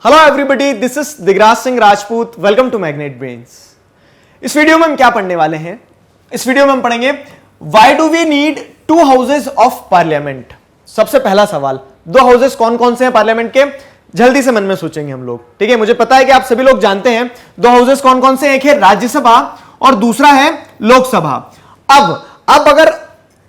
Hello everybody, this is Digraj Singh Rajput. Welcome to Magnet Brains. इस video में हम क्या पढ़ने वाले हैं? इस वीडियो में हम पढ़ेंगे why do we need two houses of parliament. सबसे पहला सवाल, दो हाउसेस कौन कौन से हैं पार्लियामेंट के? जल्दी से मन में सोचेंगे हम लोग, ठीक है। मुझे पता है कि आप सभी लोग जानते हैं दो हाउसेस कौन कौन से हैं, एक है राज्यसभा और दूसरा है लोकसभा। अब अगर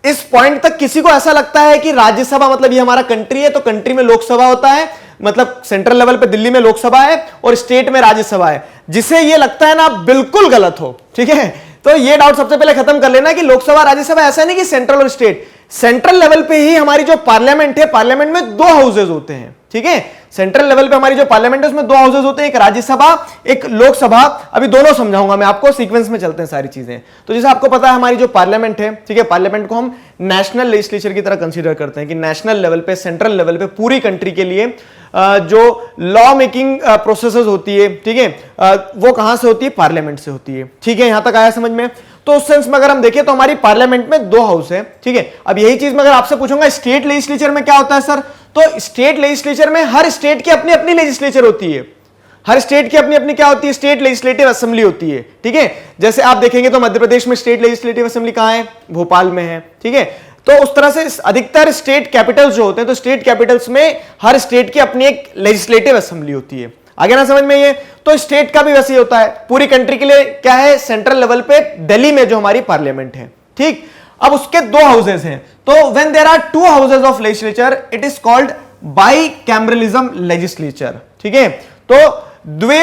इस पॉइंट तक किसी को ऐसा लगता है कि राज्यसभा मतलब ये हमारा कंट्री है, तो कंट्री में लोकसभा होता है, मतलब सेंट्रल लेवल पे दिल्ली में लोकसभा है और स्टेट में राज्यसभा है, जिसे ये लगता है ना बिल्कुल गलत हो, ठीक है। तो ये डाउट सबसे पहले खत्म कर लेना कि लोकसभा राज्यसभा ऐसा नहीं कि सेंट्रल और स्टेट। सेंट्रल लेवल पे ही हमारी जो पार्लियामेंट है, पार्लियामेंट में दो हाउसेज होते हैं, ठीक है। सेंट्रल लेवल पे हमारी जो पार्लियामेंट है उसमें दो हाउसेज होते हैं, एक राज्यसभा एक लोकसभा। अभी दोनों समझाऊंगा मैं आपको, सीक्वेंस में चलते हैं सारी चीजें। तो जैसे आपको पता है हमारी जो पार्लियामेंट है, ठीक है, पार्लियामेंट को हम नेशनल लेजिस्लेचर की तरह कंसीडर करते हैं कि नेशनल लेवल पे, सेंट्रल लेवल पे पूरी कंट्री के लिए जो लॉ मेकिंग प्रोसेसेस होती है, ठीक है, वो कहां से होती है? पार्लियामेंट से होती है, ठीक है। यहां तक आया समझ में? तो उस सेंस में अगर हम देखें तो हमारी पार्लियामेंट में दो हाउस है, ठीक है। अब यही चीज मैं अगर आपसे पूछूंगा स्टेट लेजिस्लेचर में क्या होता है सर, तो स्टेट लेजिस्लेचर में हर स्टेट की अपनी अपनी लेजिस्लेचर होती है, हर स्टेट की अपनी अपनी क्या होती है? स्टेट लेजिस्लेटिव असेंबली होती है, ठीक है। जैसे आप देखेंगे तो मध्य प्रदेश में स्टेट लेजिस्लेटिव असेंबली कहां है? भोपाल में है, ठीक है। तो उस तरह से अधिकतर स्टेट कैपिटल्स जो होते हैं, तो स्टेट कैपिटल्स में हर स्टेट की अपनी एक लेजिस्लेटिव असेंबली होती है। आगे ना समझ में ये? तो स्टेट का भी वैसे ही होता है। पूरी कंट्री के लिए क्या है? सेंट्रल लेवल पे दिल्ली में जो हमारी पार्लियामेंट है, ठीक। अब उसके दो हाउसेस हैं, तो when there are two houses of legislature it is called bicameralism legislature, ठीक है। तो द्वे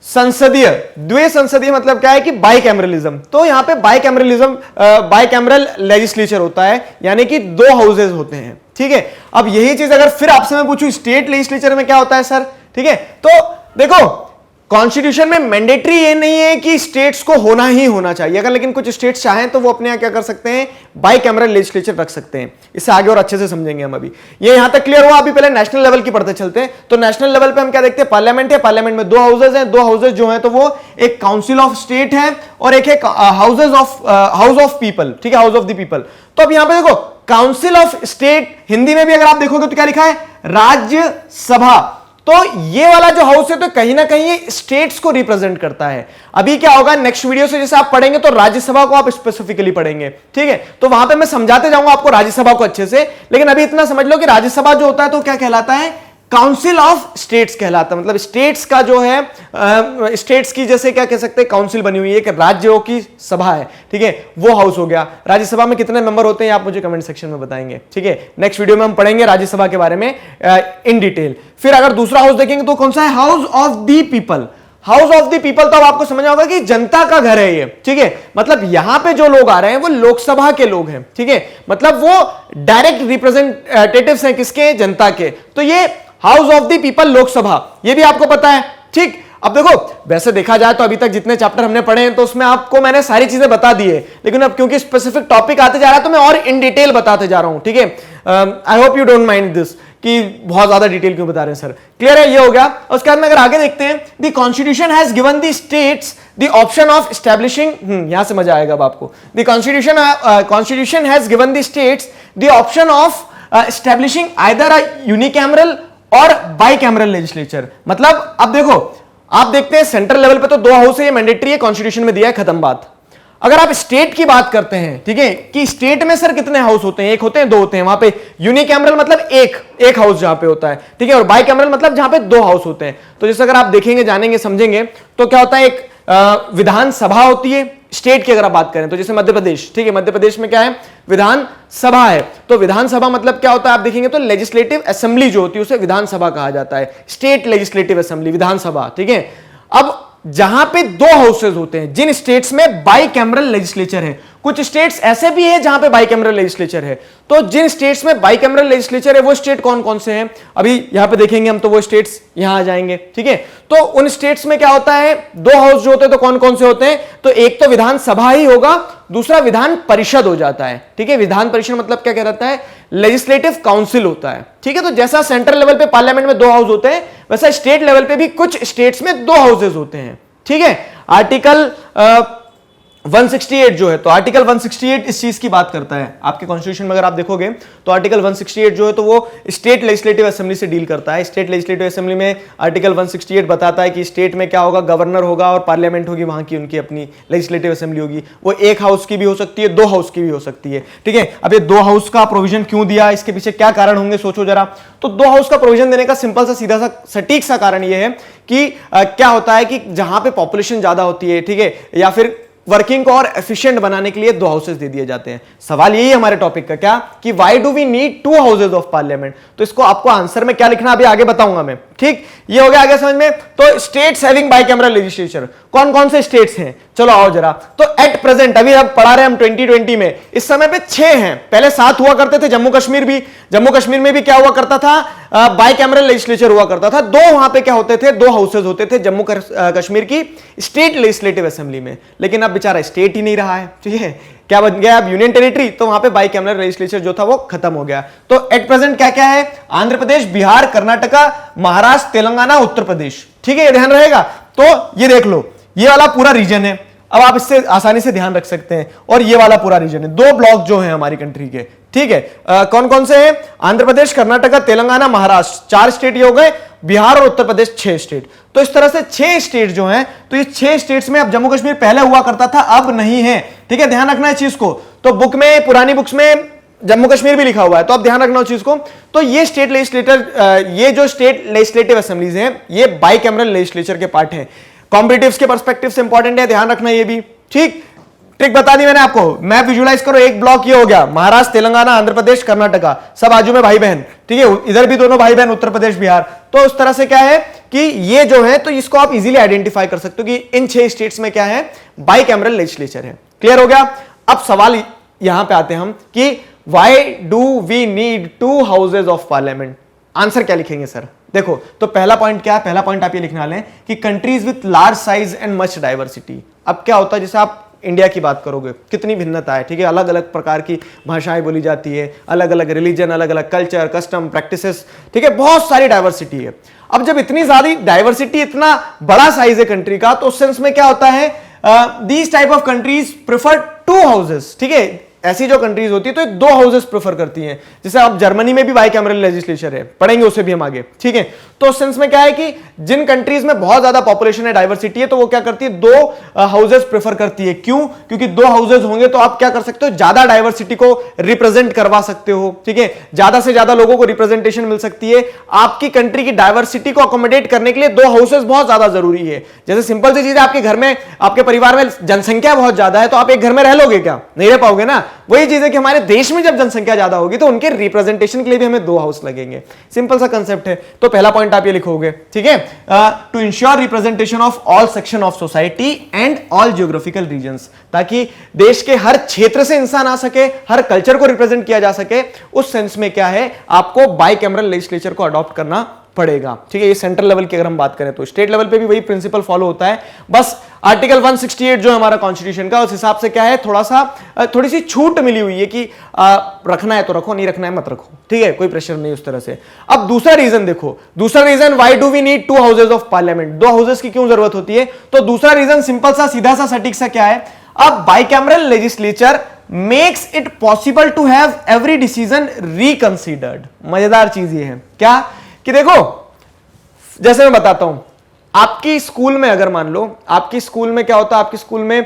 संसदीय मतलब क्या है कि बाइकैमरलिज्म। तो यहां पे बाइकैमरल लेजिस्लेचर होता है, यानी कि दो हाउसेस होते हैं, ठीक है। अब यही चीज अगर फिर आपसे मैं पूछूं स्टेट लेजिस्लेचर में क्या होता है सर, ठीक है। तो देखो कॉन्स्टिट्यूशन में मैंडेटरी ये नहीं है कि स्टेट्स को होना ही होना चाहिए, अगर लेकिन कुछ स्टेट्स चाहें तो वो अपने यहां क्या कर सकते हैं? बाइकैमरल लेजिस्लेचर रख सकते हैं। इससे आगे और अच्छे से समझेंगे हम। अभी ये यहां तक क्लियर हुआ? अभी पहले नेशनल लेवल की पढ़ते चलते हैं। तो नेशनल लेवल पे हम क्या देखते हैं? पार्लियामेंट है, पार्लियामेंट में दो हाउसेज हैं। दो हाउसेज जो हैं तो वो एक काउंसिल ऑफ स्टेट है और एक है हाउस ऑफ पीपल, ठीक है, हाउस ऑफ द पीपल। तो अब यहां पे देखो काउंसिल ऑफ स्टेट, हिंदी में भी अगर आप देखोगे तो क्या लिखा है? राज्यसभा। तो ये वाला जो हाउस है तो कहीं ना कहीं ये स्टेट्स को रिप्रेजेंट करता है। अभी क्या होगा नेक्स्ट वीडियो से जैसे आप पढ़ेंगे तो राज्यसभा को आप स्पेसिफिकली पढ़ेंगे, ठीक है। तो वहां पे मैं समझाते जाऊंगा आपको राज्यसभा को अच्छे से, लेकिन अभी इतना समझ लो कि राज्यसभा जो होता है तो क्या कहलाता है? काउंसिल ऑफ स्टेट्स कहलाता है। मतलब स्टेट्स का जो है स्टेट्स की जैसे क्या कह सकते हैं काउंसिल बनी हुई है, कि राज्यों की सभा है, ठीक है, वो हाउस हो गया। राज्यसभा में कितने मेंबर होते हैं आप मुझे कमेंट सेक्शन में बताएंगे, ठीक है। नेक्स्ट वीडियो में हम पढ़ेंगे राज्यसभा के बारे में इन डिटेल। फिर अगर दूसरा हाउस देखेंगे तो कौन सा है? House of the people. House of the people तो अब आपको समझ होगा कि जनता का घर है ये, ठीक है। मतलब यहां पे जो लोग आ रहे हैं वो लोकसभा के लोग हैं, ठीक है। मतलब वो डायरेक्ट रिप्रेजेंटेटिव्स हैं किसके? जनता के। तो ये house of the people Lok Sabha, ये भी आपको पता है, ठीक। अब देखो वैसे देखा जाए तो अभी तक जितने चैप्टर हमने पढ़े हैं तो उसमें आपको मैंने सारी चीजें बता दी है, लेकिन अब क्योंकि स्पेसिफिक टॉपिक आते जा रहा है तो मैं और इन डिटेल बताते जा रहा हूं, ठीक है। I hope you don't mind this कि बहुत ज्यादा डिटेल क्यों बता रहे हैं सर। क्लियर है? ये हो गया। उसके बाद में अगर आगे देखते हैं, the constitution has given the states the option of establishing, यहां से मजा आएगा अब आपको। The constitution has given the states the option of establishing either a unicameral और बाइकैमरल लेजिस्लेचर। मतलब अब देखो आप देखते हैं सेंट्रल लेवल पे तो दो हाउस है, ये मैंडेटरी है, कॉन्स्टिट्यूशन में दिया है, खत्म बात। अगर आप स्टेट की बात करते हैं, ठीक है, कि स्टेट में सर कितने हाउस होते हैं? एक होते हैं, दो होते हैं। वहां पे यूनिकैमरल मतलब एक हाउस जहां पे होता है, ठीक है, और बाइकैमरल मतलब जहां पे दो हाउस होते हैं। तो जैसे अगर आप देखेंगे, जानेंगे, समझेंगे तो क्या होता है? एक विधानसभा होती है स्टेट की अगर आप बात करें तो, जैसे मध्य प्रदेश, ठीक है, मध्य प्रदेश में क्या है? विधानसभा है। तो विधानसभा मतलब क्या होता है? आप देखेंगे तो लेजिस्लेटिव असेंबली जो होती है उसे विधानसभा कहा जाता है, स्टेट लेजिस्लेटिव असेंबली, विधानसभा, ठीक है। अब जहां पे दो हाउसेज होते हैं, जिन स्टेट्स में बाइकैमरल लेजिस्लेचर है, कुछ स्टेट्स ऐसे भी हैं जहां पे बाइकैमरल लेजिस्लेचर है, तो जिन स्टेट्स में बाइकैमरल लेजिस्लेचर है वो स्टेट कौन कौन से हैं अभी यहां पे देखेंगे हम, तो वो स्टेट्स यहां आ जाएंगे, ठीक है। तो उन स्टेट्स में क्या होता है? दो हाउस जो होते हैं तो कौन कौन से होते हैं? तो एक तो विधानसभा ही होगा, दूसरा विधान परिषद हो जाता है, ठीक है। विधान परिषद मतलब क्या कहलाता है? लेजिस्लेटिव काउंसिल होता है, ठीक है। तो जैसा सेंट्रल लेवल पे पार्लियामेंट में दो हाउस होते हैं, वैसा स्टेट लेवल पे भी कुछ स्टेट्स में दो हाउसेज होते हैं, ठीक है। आर्टिकल 168 जो है, तो आर्टिकल 168 इस चीज की बात करता है। आपके कॉन्स्टिट्यूशन में अगर आप देखोगे तो आर्टिकल 168 जो है तो वो स्टेट लेजिस्लेटिव असेंबली से डील करता है। स्टेट लेजिस्लेटिव असेंबली में आर्टिकल 168 बताता है कि स्टेट में क्या होगा, गवर्नर होगा और पार्लियामेंट होगी, वहां की उनकी अपनी लेजिस्लेटिव असेंबली होगी। वो एक हाउस की भी हो सकती है, दो हाउस की भी हो सकती है, ठीक है। अब ये दो हाउस का प्रोविजन क्यों दिया, इसके पीछे क्या कारण होंगे, सोचो जरा। तो दो हाउस का प्रोविजन देने का सिंपल सा सीधा सा सटीक सा कारण ये है कि क्या होता है कि जहां पे पॉपुलेशन ज्यादा होती है, ठीक है, या फिर वर्किंग को और एफिशिएंट बनाने के लिए दो हाउसेस दे दिए जाते हैं। सवाल यही है हमारे टॉपिक का, क्या कि why do we need two houses of parliament. तो इसको आपको आंसर में क्या लिखना अभी आगे बताऊंगा मैं, ठीक। ये हो गया आगे समझ में। तो स्टेट्स हैविंग बाइकैमरल लेजिस्लेचर, कौन कौन से स्टेट्स हैं, चलो आओ जरा। तो एट प्रेजेंट अभी अब पढ़ा रहे हम 2020 में, इस समय पे 6 हैं, पहले 7 हुआ करते थे। जम्मू कश्मीर में भी क्या हुआ करता था, बाइकैमरल लेजिस्लेचर हुआ करता था। दो वहां पे क्या होते थे, दो हाउसेज होते थे जम्मू कश्मीर की स्टेट लेजिस्लेटिव असेंबली में। लेकिन अब बेचारा स्टेट ही नहीं रहा है, ठीक है, क्या बन गया अब यूनियन टेरिटरी। तो वहां पे बाइकैमरल लेजिस्लेचर जो था वो खत्म हो गया। तो एट प्रेजेंट क्या क्या है, आंध्र प्रदेश, बिहार, कर्नाटका, महाराष्ट्र, तेलंगाना, उत्तर प्रदेश, ठीक है, ये ध्यान रहेगा। तो ये देख लो, ये वाला पूरा रीजन है। अब आप इससे आसानी से ध्यान रख सकते हैं। और ये वाला पूरा रीजन है, दो ब्लॉक जो है हमारी कंट्री के, ठीक है। कौन कौन से हैं, आंध्र प्रदेश, कर्नाटका, तेलंगाना, महाराष्ट्र, 4 स्टेट ये हो गए। बिहार और उत्तर प्रदेश 6 स्टेट। तो इस तरह से 6 स्टेट जो हैं, तो ये 6 स्टेट्स में अब जम्मू कश्मीर पहले हुआ करता था, अब नहीं है, ठीक है, ध्यान रखना है चीज को। तो बुक में, पुरानी बुक्स में जम्मू कश्मीर भी लिखा हुआ है, तो अब ध्यान रखना उस चीज को। तो ये स्टेट लेजिस्लेटर, ये जो स्टेट लेजिस्लेटिव असेंबलीज हैं, ये बाइकैमरल लेजिस्लेचर के पार्ट हैं। कॉम्पिटिटिव्स के पर्सपेक्टिव से इंपॉर्टेंट है, ध्यान रखना ये भी, ठीक। ट्रिक बता दी मैंने आपको, मैप विजुलाइज करो, एक ब्लॉक ये हो गया, महाराष्ट्र, तेलंगाना, आंध्र प्रदेश, कर्नाटका, सब आजू में भाई बहन, ठीक है, इधर भी दोनों भाई बहन, उत्तर प्रदेश, बिहार। तो उस तरह से क्या है कि ये जो है, तो इसको आप इजीली आइडेंटिफाई कर सकते हो कि इन 6 स्टेट्स में क्या है, बाइकैमरल लेजिस्लेचर है। क्लियर हो गया। अब सवाल यहां पे आते हैं हम कि why do we need 2 houses of parliament. Answer क्या लिखेंगे सर, देखो। तो पहला पॉइंट क्या है, पहला पॉइंट आप ये लिखने वाले हैं कि countries with large size and much diversity. अब क्या होता है, जैसे आप इंडिया की बात करोगे, कितनी भिन्नता है, ठीक है, अलग अलग प्रकार की भाषाएं बोली जाती है, अलग अलग रिलीजन, अलग अलग कल्चर, कस्टम, प्रैक्टिसेस, ठीक है, बहुत सारी डाइवर्सिटी है। अब जब इतनी सारी डाइवर्सिटी, इतना बड़ा साइज है कंट्री का, तो उस सेंस में क्या होता है, these type of countries prefer 2 houses, ठीक है। ऐसी जो कंट्रीज होती है तो 2 हाउसेस प्रेफर करती हैं। जैसे आप जर्मनी में भी बाइकैमरल लेजिस्लेचर है, पढ़ेंगे उसे भी हम आगे, ठीक है। तो उस सेंस में क्या है कि जिन कंट्रीज में बहुत ज्यादा पॉपुलेशन है, डाइवर्सिटी है, तो वो क्या करती है, 2 हाउसेस प्रेफर करती है। क्यों, क्योंकि 2 हाउसेस होंगे तो आप क्या कर सकते हो, ज्यादा डाइवर्सिटी को रिप्रेजेंट करवा सकते हो, ठीक है, ज्यादा से ज्यादा लोगों को रिप्रेजेंटेशन मिल सकती है। आपकी कंट्री की डाइवर्सिटी को अकोमोडेट करने के लिए 2 हाउसेस बहुत ज्यादा जरूरी है। जैसे सिंपल सी चीज है, आपके घर में, आपके परिवार में जनसंख्या बहुत ज्यादा है, तो आप एक घर में रह लोगे क्या, नहीं रह पाओगे ना। वही चीज है कि हमारे देश में जब जनसंख्या ज्यादा होगी तो उनके रिप्रेजेंटेशन के लिए भी हमें 2 हाउस लगेंगे। सिंपल सा कंसेप्ट है। तो पहला पॉइंट आप ये लिखोगे, ठीक है, to ensure representation of all section of society and all geographical regions, ताकि देश के हर क्षेत्र से इंसान आ सके, हर कल्चर को रिप्रेजेंट किया जा सके। उस सेंस में क्या है, आपको बाइकैमरल लेजिस्लेचर को अडॉप्ट करना पड़ेगा, ठीक है। ये सेंट्रल लेवल की अगर हम बात करें तो स्टेट लेवल पे भी वही प्रिंसिपल फॉलो होता है। बस आर्टिकल 168 जो है हमारा कॉन्स्टिट्यूशन का, उस हिसाब से क्या है, थोड़ी सी छूट मिली हुई है कि रखना है तो रखो, नहीं रखना है मत रखो, ठीक है, कोई प्रेशर नहीं उस तरह से। अब दूसरा रीजन देखो, दूसरा reason why do we need 2 houses of parliament, 2 houses की क्यों जरूरत होती है। तो दूसरा रीजन सिंपल सा, सीधा सा, सटीक सा क्या है, अब bicameral legislature makes it possible to have every decision reconsidered. मजेदार चीज ये है क्या कि देखो, जैसे मैं बताता हूं, आपकी स्कूल में अगर मान लो, आपकी स्कूल में क्या होता है, आपकी स्कूल में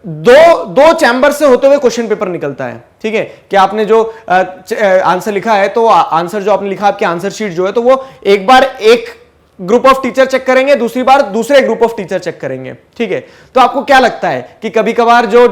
दो चैम्बर से होते हुए क्वेश्चन पेपर निकलता है, ठीक है, कि आपने जो आंसर लिखा है, तो आंसर जो आपने लिखा, आपकी आंसर शीट जो है, तो वो एक बार एक ग्रुप ऑफ टीचर चेक करेंगे, दूसरी बार दूसरे ग्रुप ऑफ टीचर चेक करेंगे, ठीक है। तो आपको क्या लगता है कि कभी कभार जो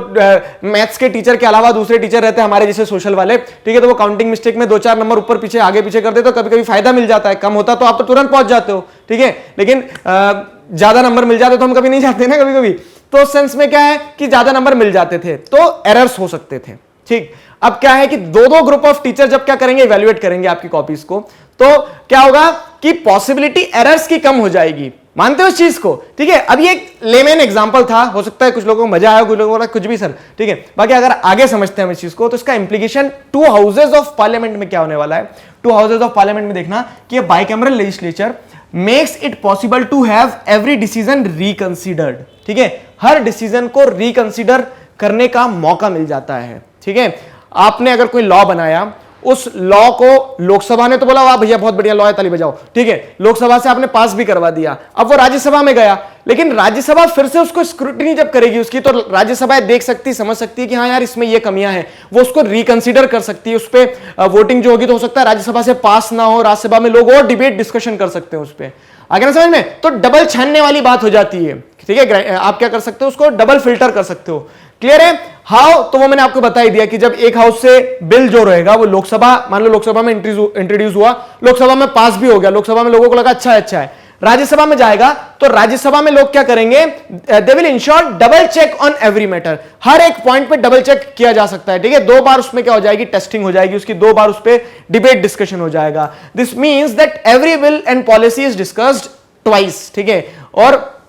मैथ्स के टीचर के अलावा दूसरे टीचर रहते हैं हमारे जैसे सोशल वाले, ठीक है, तो वो काउंटिंग मिस्टेक में 2-4 नंबर ऊपर पीछे आगे पीछे कर देते, तो कभी कभी फायदा मिल जाता है, कम होता तो आप तो तुरंत पहुंच जाते हो, ठीक है, लेकिन ज्यादा नंबर मिल जाते तो हम कभी नहीं जाते ना कभी कभी। तो सेंस में क्या है कि ज्यादा नंबर मिल जाते थे तो एरर्स हो सकते थे, ठीक। अब क्या है कि 2-2 ग्रुप ऑफ टीचर जब क्या करेंगे, इवैल्यूएट करेंगे आपकी कॉपीज को, तो क्या होगा कि पॉसिबिलिटी एरर्स की कम हो जाएगी। मानते हो इस चीज को, ठीक है। अब ये एक लेमन एग्जांपल था, हो सकता है कुछ लोगों को मजा आया, कुछ लोगों को कुछ भी सर, ठीक है। बाकी अगर आगे समझते हैं हम इस चीज को, तो इसका इंप्लीकेशन 2 हाउसेज ऑफ पार्लियामेंट में क्या होने वाला है। 2 हाउसेज ऑफ पार्लियामेंट में देखना कि ये bicameral legislature makes it possible to have every decision reconsidered. ठीक है, हर डिसीजन को रिकंसिडर करने का मौका मिल जाता है। ठीक है, आपने अगर कोई लॉ बनाया, उस लॉ को लोकसभा ने तो बोला वाह भैया बहुत बढ़िया लॉ है, ताली बजाओ। ठीक है, लोकसभा से आपने पास भी करवा दिया, अब वो राज्यसभा में गया, लेकिन राज्यसभा फिर से उसको स्क्रूटनी जब करेगी उसकी, तो राज्यसभा देख सकती, समझ सकती है कि हाँ यार इसमें ये कमियां हैं, वो उसको रिकंसीडर कर सकती है। उस पर वोटिंग जो होगी तो हो सकता है राज्यसभा से पास ना हो, राज्यसभा में लोग और डिबेट डिस्कशन कर सकते हैं उस पर। आगे ना समझ में, तो डबल छानने वाली बात हो जाती है। ठीक है, आप क्या कर सकते हो, उसको डबल फिल्टर कर सकते हो। क्लियर है? हाउ, तो वो मैंने आपको बता ही दिया कि जब एक हाउस से बिल जो रहेगा वो लोकसभा, मान लो लोकसभा में इंट्रोड्यूस हुआ, लोकसभा में पास भी हो गया, लोकसभा में लोगों को लगा अच्छा है, राज्यसभा में जाएगा, तो राज्यसभा में लोग क्या करेंगे, they will ensure double check on every matter. हर एक पॉइंट पे डबल चेक किया जा सकता है। ठीक है, 2 बार उसमें क्या हो जाएगी, टेस्टिंग हो जाएगी उसकी, 2 बार उस पर डिबेट डिस्कशन हो जाएगा। This means that every bill and policy is discussed twice. ठीक है, और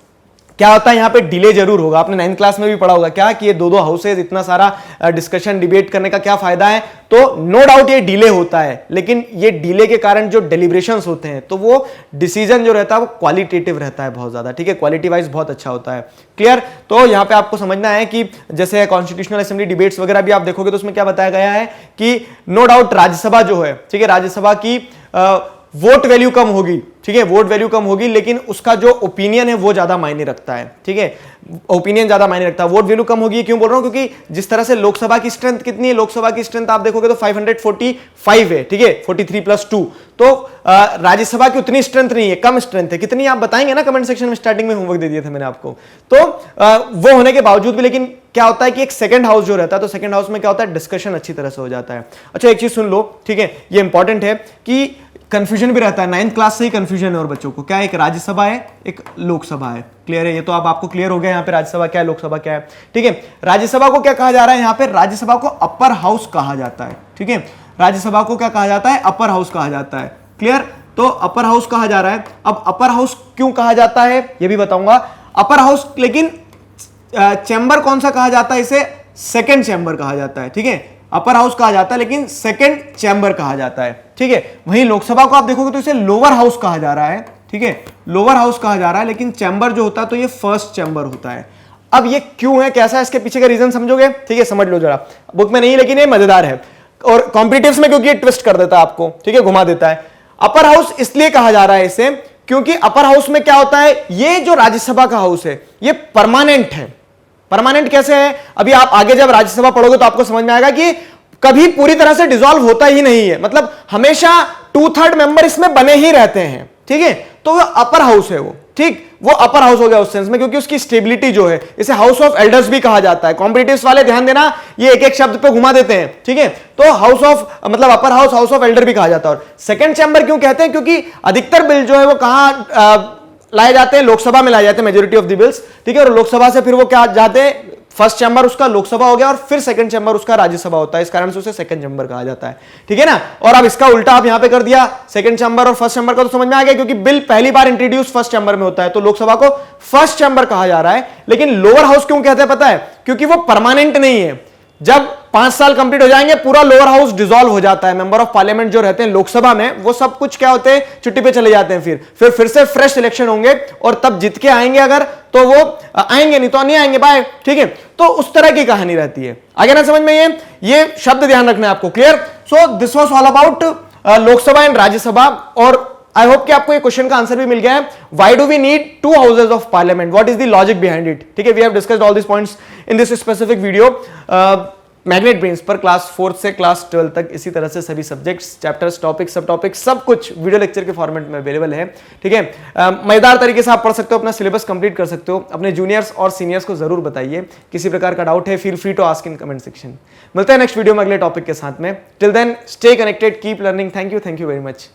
क्या होता है, यहां पे डिले जरूर होगा। आपने 9th क्लास में भी पढ़ा होगा क्या कि ये 2 हाउसेज, इतना सारा डिस्कशन डिबेट करने का क्या फायदा है, तो नो डाउट ये डिले होता है, लेकिन ये डिले के कारण जो डेलिब्रेशंस होते हैं, तो वो डिसीजन जो रहता है वो क्वालिटेटिव रहता है बहुत ज्यादा। ठीक है, क्वालिटी वाइज बहुत अच्छा होता है। क्लियर? तो यहां पे आपको समझना है कि जैसे कॉन्स्टिट्यूशनल असेंबली डिबेट्स वगैरह भी आप देखोगे तो उसमें क्या बताया गया है कि नो डाउट राज्यसभा जो है, ठीक है, राज्यसभा की वोट वैल्यू कम होगी। ठीक है, वोट वैल्यू कम होगी, लेकिन उसका जो ओपिनियन है वो ज्यादा मायने रखता है। ठीक है, ओपिनियन ज्यादा मायने रखता है। वोट वैल्यू कम होगी, क्यों बोल रहा हूं, क्योंकि जिस तरह से लोकसभा की स्ट्रेंथ कितनी है, लोकसभा की स्ट्रेंथ आप देखोगे तो 545 है। ठीक है, 43+2, तो राज्यसभा की उतनी स्ट्रेंथ नहीं है, कम स्ट्रेंथ है। कितनी आप बताएंगे ना कमेंट सेक्शन में, स्टार्टिंग में होमवर्क दे दिया था मैंने आपको। तो वो होने के बावजूद भी, लेकिन क्या होता है कि एक सेकंड हाउस जो रहता है, तो सेकंड हाउस में क्या होता है, डिस्कशन अच्छी तरह से हो जाता है। अच्छा, एक चीज सुन लो, ठीक है, ये इंपॉर्टेंट है कि कंफ्यूजन भी रहता है, 9th क्लास से ही कंफ्यूजन है और बच्चों को, क्या एक राज्यसभा है, एक लोकसभा है। क्लियर है? ये तो अब आपको क्लियर हो गया यहाँ पे राज्यसभा क्या है, लोकसभा क्या है। ठीक है, राज्यसभा को क्या कहा जा रहा है, यहाँ पे राज्यसभा को अपर हाउस कहा जाता है। ठीक है, राज्यसभा को क्या कहा जाता है, अपर हाउस कहा जाता है। क्लियर? तो अपर हाउस कहा जा रहा है। अब अपर हाउस क्यों कहा जाता है ये भी बताऊंगा। अपर हाउस, लेकिन चैम्बर कौन सा कहा जाता है, इसे सेकेंड चैम्बर कहा जाता है। ठीक है, अपर हाउस कहा जाता है लेकिन सेकंड चैम्बर कहा जाता है। ठीक है, वहीं लोकसभा को आप देखोगे तो इसे लोअर हाउस कहा जा रहा है। ठीक है, लोअर हाउस कहा जा रहा है, लेकिन चैम्बर जो होता है तो ये फर्स्ट चैम्बर होता है। अब ये क्यों है, कैसा है, इसके पीछे का रीजन समझोगे? ठीक है, समझ लो जरा, बुक में नहीं लेकिन ये मजेदार है, और कॉम्पिटिटिव्स में क्योंकि ये ट्विस्ट कर देता है आपको। ठीक है, घुमा देता है। अपर हाउस इसलिए कहा जा रहा है इसे, क्योंकि अपर हाउस में क्या होता है, ये जो राज्यसभा का हाउस है ये परमानेंट है। परमानेंट कैसे है, अभी आप आगे जब राज्यसभा पढ़ोगे तो आपको समझ में आएगा कि कभी पूरी तरह से डिसॉल्व होता ही नहीं है, मतलब हमेशा 2/3 मेंबर इसमें बने ही रहते हैं। ठीक है, तो वो अपर हाउस है वो। ठीक, वो अपर हाउस हो गया उस सेंस में, क्योंकि उसकी स्टेबिलिटी जो है, इसे हाउस ऑफ एल्डर्स भी कहा जाता है। कॉम्पिटिटिव्स वाले ध्यान देना, ये एक एक शब्द पे घुमा देते हैं। ठीक है, तो हाउस ऑफ मतलब upper house, house of Elder भी कहा जाता है। और सेकंड चैम्बर क्यों कहते हैं, क्योंकि अधिकतर बिल जो है वो कहां लाए जाते हैं, लोकसभा में लाए जाते हैं, मेजोरिटी ऑफ द बिल्स। ठीक है, और लोकसभा से फिर वो क्या जाते हैं, फर्स्ट चैम्बर उसका लोकसभा हो गया और फिर सेकंड चैम्बर उसका राज्यसभा होता है, इस कारण से उसे सेकंड चैम्बर कहा जाता है। ठीक है ना, और अब इसका उल्टा आप यहां पे कर दिया, सेकंड चैम्बर और फर्स्ट चैम्बर का, तो समझ में आ गया, क्योंकि बिल पहली बार इंट्रोड्यूस फर्स्ट चैम्बर में होता है, तो लोकसभा को फर्स्ट चैम्बर कहा जा रहा है। लेकिन लोअर हाउस क्यों कहते हैं पता है, क्योंकि वो परमानेंट नहीं है। जब 5 साल कंप्लीट हो जाएंगे पूरा लोअर हाउस डिसॉल्व हो जाता है, मेंबर ऑफ पार्लियामेंट जो रहते हैं लोकसभा में वो सब कुछ क्या होते हैं, छुट्टी पे चले जाते हैं, फिर से फ्रेश इलेक्शन होंगे, और तब जीत के आएंगे अगर तो वो आएंगे, नहीं तो नहीं आएंगे, बाय। ठीक है, तो उस तरह की कहानी रहती है। आगे ना समझ में, ये शब्द ध्यान रखना है आपको। Clear? So this was all about Lok Sabha and Rajya Sabha, और आई होप कि आपको ये क्वेश्चन का आंसर भी मिल गया है। Why do we need 2 houses of parliament, what is the logic behind it. ठीक है, we have discussed all this points in this specific video. Magnet Brains पर क्लास 4 से क्लास 12 तक इसी तरह से सभी सब्जेक्ट्स, चैप्टर्स, टॉपिक्स, सब टॉपिक्स, सब कुछ वीडियो लेक्चर के फॉर्मेट में अवेलेबल है। ठीक है, मजेदार तरीके से आप पढ़ सकते हो, अपना सिलेबस कंप्लीट कर सकते हो। अपने जूनियर्स और सीनियर्स को जरूर बताइए, किसी प्रकार का डाउट है feel free to ask in comment section. मिलते हैं नेक्स्ट वीडियो में अगले टॉपिक के साथ में। Till then stay connected, keep learning. Thank you very much.